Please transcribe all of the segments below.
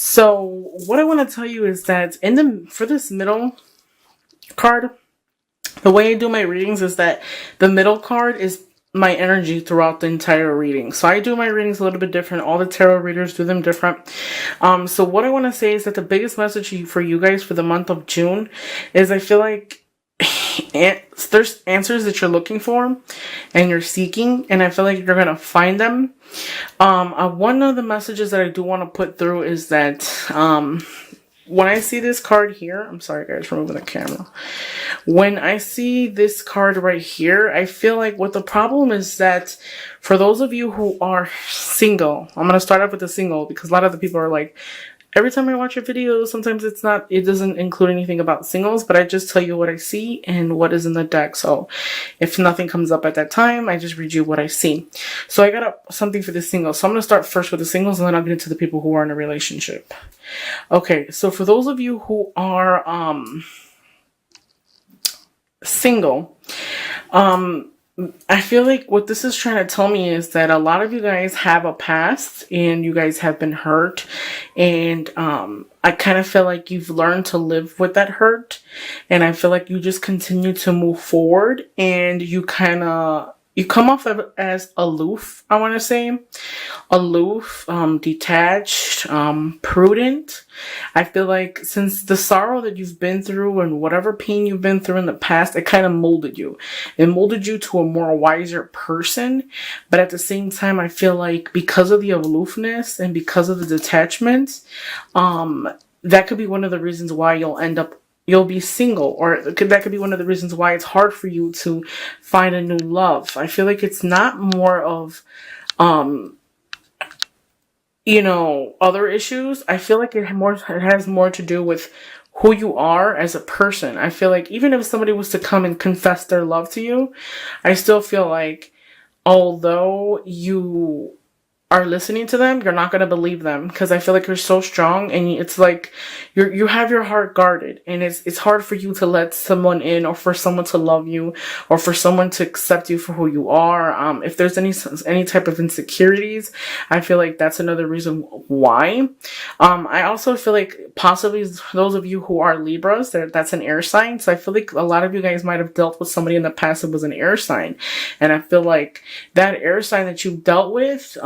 So what I want to tell you is that for this middle card, the way I do my readings is that the middle card is my energy throughout the entire reading. So I do my readings a little bit different. All the tarot readers do them different. So what I want to say is that the biggest message for you guys for the month of June is I feel like there's answers that you're looking for and you're seeking, and I feel like you're going to find them. One of the messages that I do want to put through is that when I see this card here, I'm sorry guys for moving the camera. When I see this card right here, I feel like what the problem is that for those of you who are single, I'm going to start off with the single because a lot of the people are like, every time I watch your videos, sometimes it doesn't include anything about singles, but I just tell you what I see and what is in the deck. So if nothing comes up at that time, I just read you what I see. So I got something for the singles. So I'm going to start first with the singles and then I'll get into the people who are in a relationship. Okay, so for those of you who are single, I feel like what this is trying to tell me is that a lot of you guys have a past and you guys have been hurt, and I kind of feel like you've learned to live with that hurt, and I feel like you just continue to move forward, and you come off as aloof, I want to say. Aloof, detached, prudent. I feel like since the sorrow that you've been through and whatever pain you've been through in the past, it kind of molded you. It molded you to a more wiser person. But at the same time, I feel like because of the aloofness and because of the detachment, that could be one of the reasons why you'll be single, or that could be one of the reasons why it's hard for you to find a new love. I feel like it's not more of, other issues. I feel like it has more to do with who you are as a person. I feel like even if somebody was to come and confess their love to you, I still feel like although you are listening to them, you're not going to believe them because I feel like you're so strong, and it's like you have your heart guarded, and it's hard for you to let someone in, or for someone to love you, or for someone to accept you for who you are. If there's any type of insecurities, I feel like that's another reason why. I also feel like possibly those of you who are Libras, that's an air sign, so I feel like a lot of you guys might have dealt with somebody in the past that was an air sign, and I feel like that air sign that you dealt with,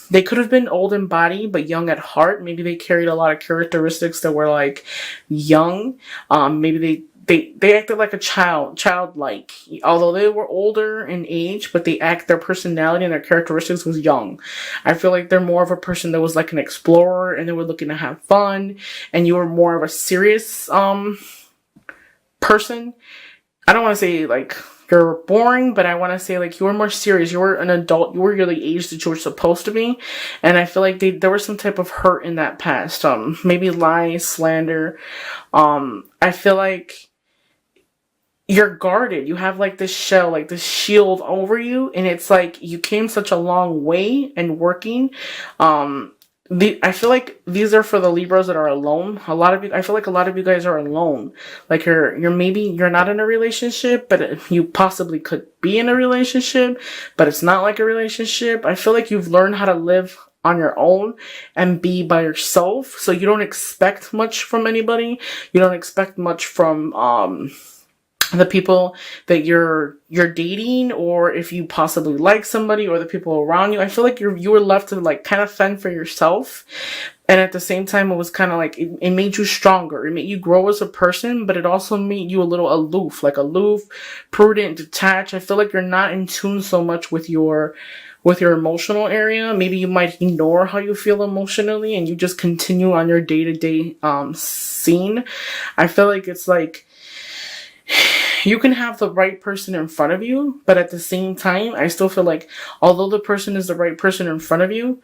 they could have been old in body but young at heart. Maybe they carried a lot of characteristics that were like young. Maybe they acted like a childlike, although they were older in age, but their personality and their characteristics was young. I feel like they're more of a person that was like an explorer, and they were looking to have fun, and you were more of a serious person. I don't want to say like you're boring, but I want to say like you were more serious. You were an adult. You were the age that you were supposed to be. And I feel like there was some type of hurt in that past. Maybe lies, slander. I feel like you're guarded. You have like this shell, like this shield over you. And it's like you came such a long way and working. I feel like these are for the Libras that are alone. I feel like a lot of you guys are alone. Like you're not in a relationship, but you possibly could be in a relationship, but it's not like a relationship. I feel like you've learned how to live on your own and be by yourself. So you don't expect much from anybody. You don't expect much from, the people that you're dating, or if you possibly like somebody, or the people around you. I feel like you were left to like kind of fend for yourself. And at the same time, it was kind of like, it made you stronger. It made you grow as a person, but it also made you a little aloof, prudent, detached. I feel like you're not in tune so much with your emotional area. Maybe you might ignore how you feel emotionally and you just continue on your day-to-day scene. I feel like it's like, you can have the right person in front of you, but at the same time, I still feel like although the person is the right person in front of you,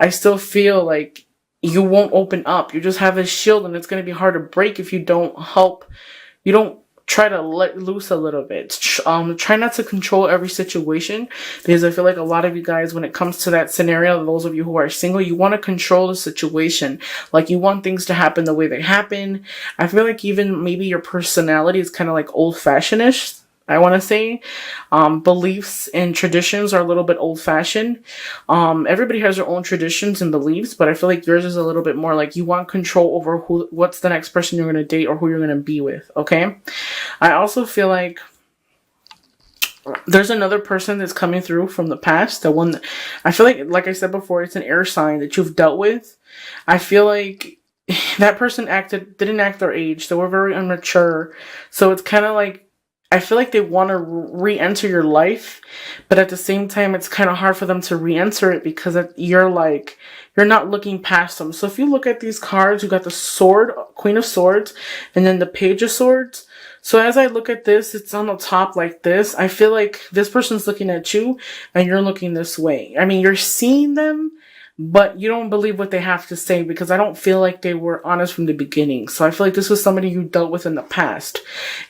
I still feel like you won't open up. You just have this shield, and it's going to be hard to break if you don't try to let loose a little bit. Try not to control every situation, because I feel like a lot of you guys, when it comes to that scenario, those of you who are single, you want to control the situation. Like you want things to happen the way they happen. I feel like even maybe your personality is kind of like old-fashioned-ish. I want to say. Beliefs and traditions are a little bit old fashioned. Everybody has their own traditions and beliefs, but I feel like yours is a little bit more like you want control over what's the next person you're going to date or who you're going to be with. Okay. I also feel like there's another person that's coming through from the past. The one that, I feel like I said before, it's an air sign that you've dealt with. I feel like that person didn't act their age. They were very immature. So it's kind of like, I feel like they want to re-enter your life, but at the same time, it's kind of hard for them to re-enter it because you're not looking past them. So if you look at these cards, you got the sword, Queen of Swords, and then the Page of Swords. So as I look at this, it's on the top like this. I feel like this person's looking at you and you're looking this way. I mean, you're seeing them, but you don't believe what they have to say because I don't feel like they were honest from the beginning. So I feel like this was somebody you dealt with in the past.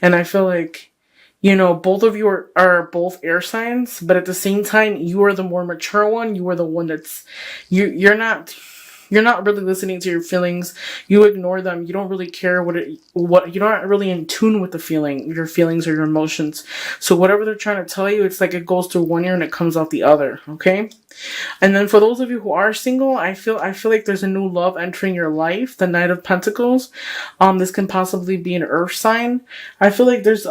And I feel like, you know, both of you are both air signs, but at the same time, you are the more mature one. You are the one that's, you're not really listening to your feelings. You ignore them. You don't really care you're not really in tune with your feelings or your emotions. So whatever they're trying to tell you, it's like it goes through one ear and it comes out the other. Okay. And then for those of you who are single, I feel like there's a new love entering your life. The Knight of Pentacles. This can possibly be an earth sign. I feel like there's,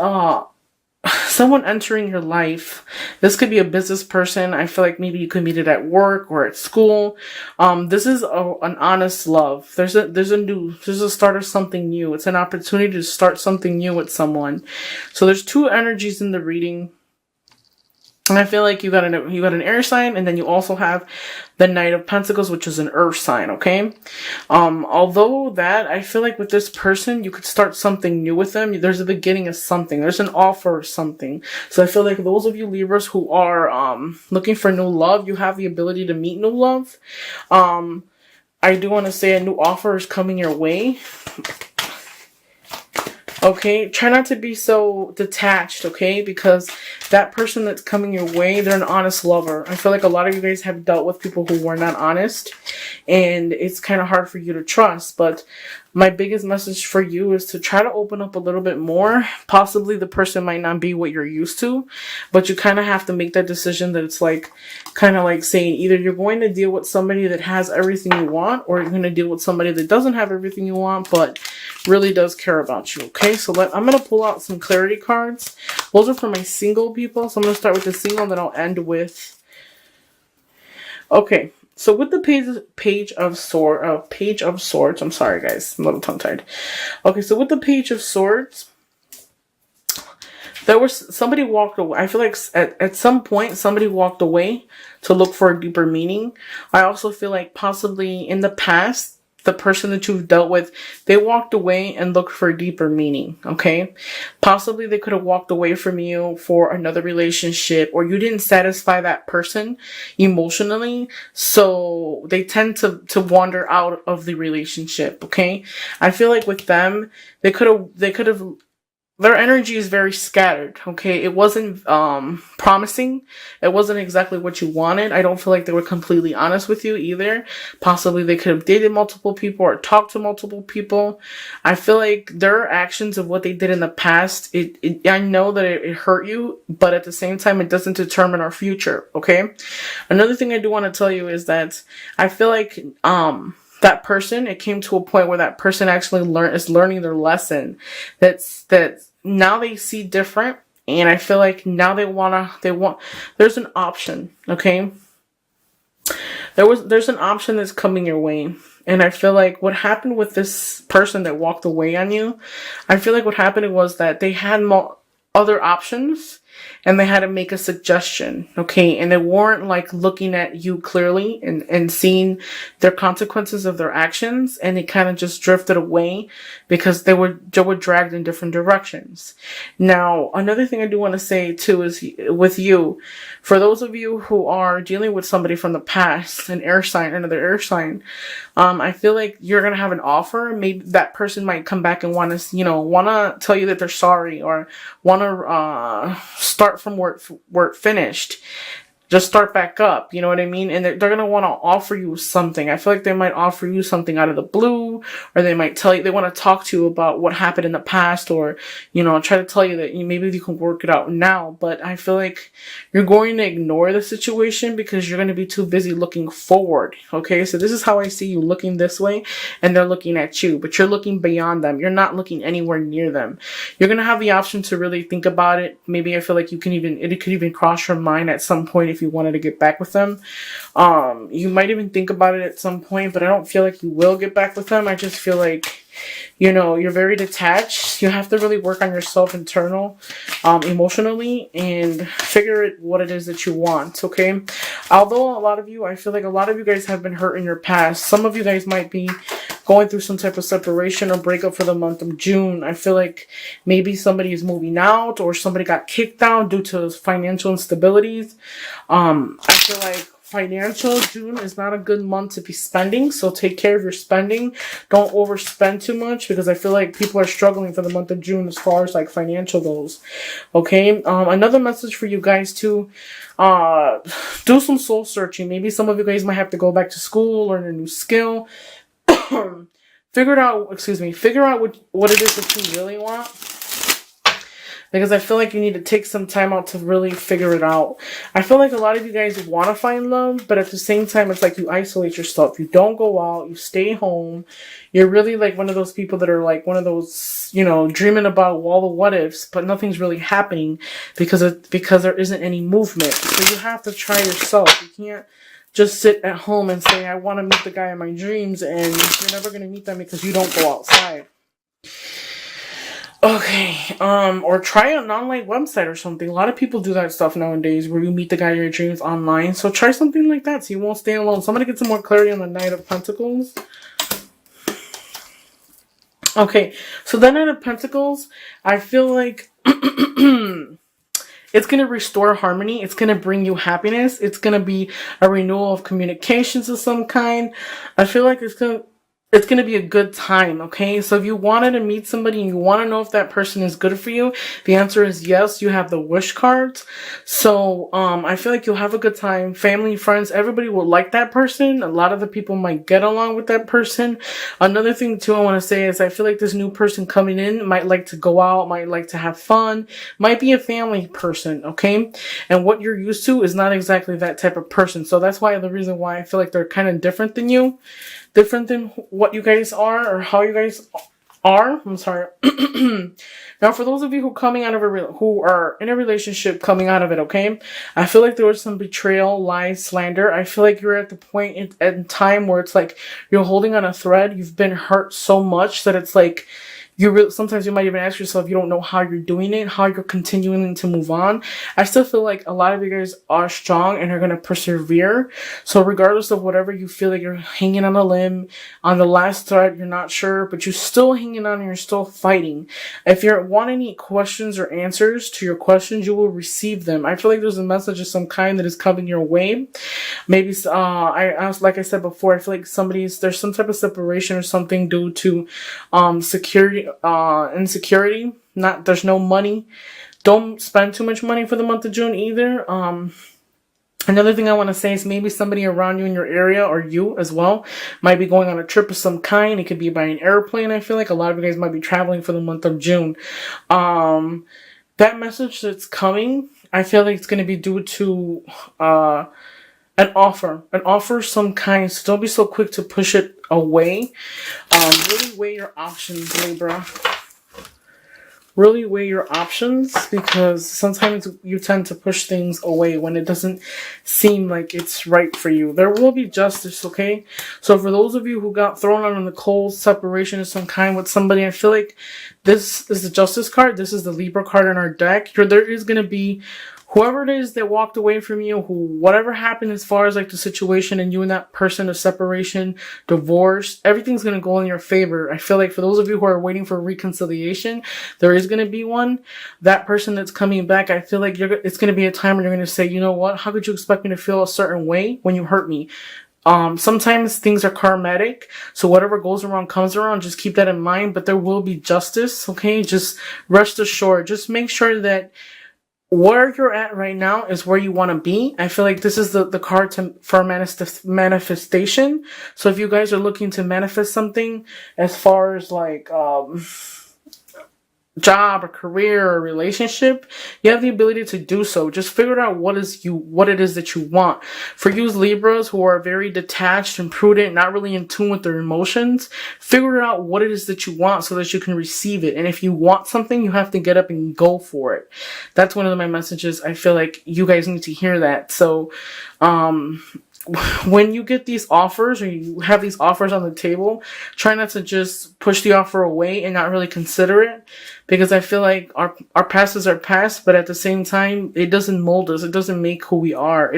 someone entering your life. This could be a business person. I feel like maybe you could meet it at work or at school. This is an honest love. There's a start of something new. It's an opportunity to start something new with someone. So there's two energies in the reading. And I feel like you got an air sign, and then you also have the Knight of Pentacles, which is an earth sign, okay? Although that, I feel like with this person, you could start something new with them. There's a beginning of something. There's an offer of something. So I feel like those of you Libras who are looking for new love, you have the ability to meet new love. I do want to say a new offer is coming your way. Okay, try not to be so detached, okay? Because that person that's coming your way, they're an honest lover. I feel like a lot of you guys have dealt with people who were not honest, and it's kind of hard for you to trust. But my biggest message for you is to try to open up a little bit more. Possibly the person might not be what you're used to, but you kind of have to make that decision that it's like, kind of like saying either you're going to deal with somebody that has everything you want, or you're going to deal with somebody that doesn't have everything you want, but really does care about you. Okay, so I'm going to pull out some clarity cards. Those are for my single people. So I'm going to start with the single, and then I'll end with, okay. So with the page of swords, I'm sorry guys, I'm a little tongue-tied. Okay, so with the Page of Swords, somebody walked away. I feel like at some point somebody walked away to look for a deeper meaning. I also feel like possibly in the past, the person that you've dealt with, they walked away and looked for a deeper meaning, okay? Possibly they could have walked away from you for another relationship, or you didn't satisfy that person emotionally, so they tend to wander out of the relationship, okay? I feel like with them, they could have their energy is very scattered, okay? It wasn't promising. It wasn't exactly what you wanted. I don't feel like they were completely honest with you either. Possibly they could have dated multiple people or talked to multiple people. I feel like their actions of what they did in the past, I know that it hurt you, but at the same time, it doesn't determine our future, okay? Another thing I do want to tell you is that I feel like that person, it came to a point where that person actually is learning their lesson. That now they see different, and I feel like now there's an option, okay? There's an option that's coming your way. And I feel like what happened with this person that walked away on you, I feel like what happened was that they had other options, and they had to make a suggestion, okay? And they weren't like looking at you clearly and seeing their consequences of their actions, and they kind of just drifted away because they were dragged in different directions. Now, another thing I do want to say too is with you, for those of you who are dealing with somebody from the past, another air sign, I feel like you're going to have an offer. Maybe that person might come back and want to tell you that they're sorry, or want to start from where it finished. just start back up. You know what I mean? And they're going to want to offer you something. I feel like they might offer you something out of the blue, or they might tell you, they want to talk to you about what happened in the past, or, you know, try to tell you that maybe you can work it out now. But I feel like you're going to ignore the situation because you're going to be too busy looking forward. Okay. So this is how I see you looking this way, and they're looking at you, but you're looking beyond them. You're not looking anywhere near them. You're going to have the option to really think about it. Maybe I feel like it could even cross your mind at some point if you wanted to get back with them. You might even think about it at some point, but I don't feel like you will get back with them. I just feel like, you know, you're very detached. You have to really work on yourself emotionally, and figure it what it is that you want, okay? Although a lot of you, I feel like a lot of you guys have been hurt in your past. Some of you guys might be going through some type of separation or breakup for the month of June. I feel like maybe somebody is moving out, or somebody got kicked out due to financial instabilities. I feel like financial, June is not a good month to be spending, so take care of your spending. Don't overspend too much, because I feel like people are struggling for the month of June as far as like financial goes. Okay, another message for you guys too, do some soul searching. Maybe some of you guys might have to go back to school, learn a new skill. Figure out what it is that you really want, because I feel like you need to take some time out to really figure it out. I feel like a lot of you guys want to find love, but at the same time, it's like you isolate yourself. You don't go out. You stay home. You're really like one of those people that are like one of those, you know, dreaming about all the what ifs, but nothing's really happening because there isn't any movement. So you have to try yourself. You can't just sit at home and say, I want to meet the guy in my dreams, and you're never going to meet them because you don't go outside. Okay, or try an online website or something. A lot of people do that stuff nowadays where you meet the guy in your dreams online. So try something like that so you won't stay alone. Somebody get some more clarity on the Knight of Pentacles. Okay, so the Knight of Pentacles, I feel like it's going to restore harmony. It's going to bring you happiness. It's going to be a renewal of communications of some kind. I feel like it's going to be a good time, okay? So if you wanted to meet somebody and you want to know if that person is good for you, the answer is yes. You have the wish cards. So I feel like you'll have a good time. Family, friends, everybody will like that person. A lot of the people might get along with that person. Another thing too I want to say is I feel like this new person coming in might like to go out, might like to have fun, might be a family person, okay? And what you're used to is not exactly that type of person. So that's why the reason why I feel like they're kind of different than you. Different than what you guys are, or how you guys are. I'm sorry. Now, for those of you who are in a relationship coming out of it, okay, I feel like there was some betrayal, lies, slander. I feel like you're at the point in time where it's like you're holding on a thread. You've been hurt so much that it's like sometimes you might even ask yourself, you don't know how you're doing it, how you're continuing to move on. I still feel like a lot of you guys are strong and are going to persevere. So regardless of whatever you feel like you're hanging on a limb, on the last thread, you're not sure, but you're still hanging on and you're still fighting. If you want any questions or answers to your questions, you will receive them. I feel like there's a message of some kind that is coming your way. Maybe, like I said before, I feel like there's some type of separation or something due to, insecurity. There's no money. Don't spend too much money for the month of June either. Another thing I want to say is maybe somebody around you in your area, or you as well, might be going on a trip of some kind. It could be by an airplane. I feel like a lot of you guys might be traveling for the month of June. That message that's coming, I feel like it's going to be due to an offer of some kind. So don't be so quick to push it away. Really weigh your options, Libra. Really weigh your options, because sometimes you tend to push things away when it doesn't seem like it's right for you. There will be justice, okay? So for those of you who got thrown out on the cold separation of some kind with somebody, I feel like this is the Justice card. This is the Libra card in our deck. There is going to be whoever it is that walked away from you, whatever happened as far as like the situation and you and that person, the separation, divorce, everything's going to go in your favor. I feel like for those of you who are waiting for reconciliation, there is going to be one. That person that's coming back, I feel like it's going to be a time where you're going to say, you know what? How could you expect me to feel a certain way when you hurt me? Sometimes things are karmatic, so whatever goes around comes around. Just keep that in mind, but there will be justice, okay? Just rest assured. Just make sure that where you're at right now is where you want to be. I feel like this is the card for manifestation. So if you guys are looking to manifest something as far as like, job or career or relationship, you have the ability to do so. Just figure out what it is that you want. For you Libras who are very detached and prudent, not really in tune with their emotions, figure out what it is that you want so that you can receive it. And if you want something, you have to get up and go for it. That's one of my messages. I feel like you guys need to hear that. So, when you get these offers or you have these offers on the table, try not to just push the offer away and not really consider it, because I feel like our past is our past, but at the same time, it doesn't mold us. It doesn't make who we are.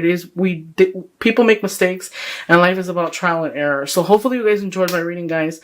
People make mistakes, and life is about trial and error. So hopefully you guys enjoyed my reading, guys.